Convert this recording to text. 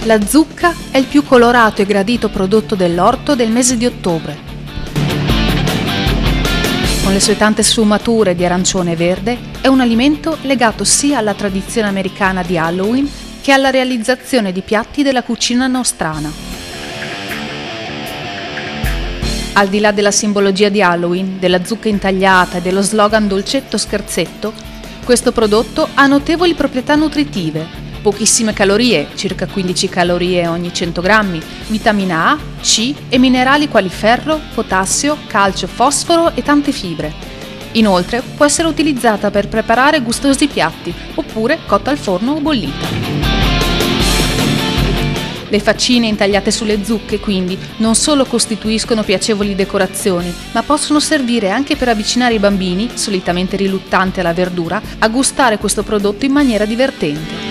La zucca è il più colorato e gradito prodotto dell'orto del mese di ottobre. Con le sue tante sfumature di arancione e verde, è un alimento legato sia alla tradizione americana di Halloween che alla realizzazione di piatti della cucina nostrana. Al di là della simbologia di Halloween, della zucca intagliata e dello slogan dolcetto scherzetto, questo prodotto ha notevoli proprietà nutritive. Pochissime calorie, circa 15 calorie ogni 100 grammi, vitamina A, C e minerali quali ferro, potassio, calcio, fosforo e tante fibre. Inoltre può essere utilizzata per preparare gustosi piatti, oppure cotta al forno o bollita. Le faccine intagliate sulle zucche, quindi, non solo costituiscono piacevoli decorazioni, ma possono servire anche per avvicinare i bambini, solitamente riluttanti alla verdura, a gustare questo prodotto in maniera divertente.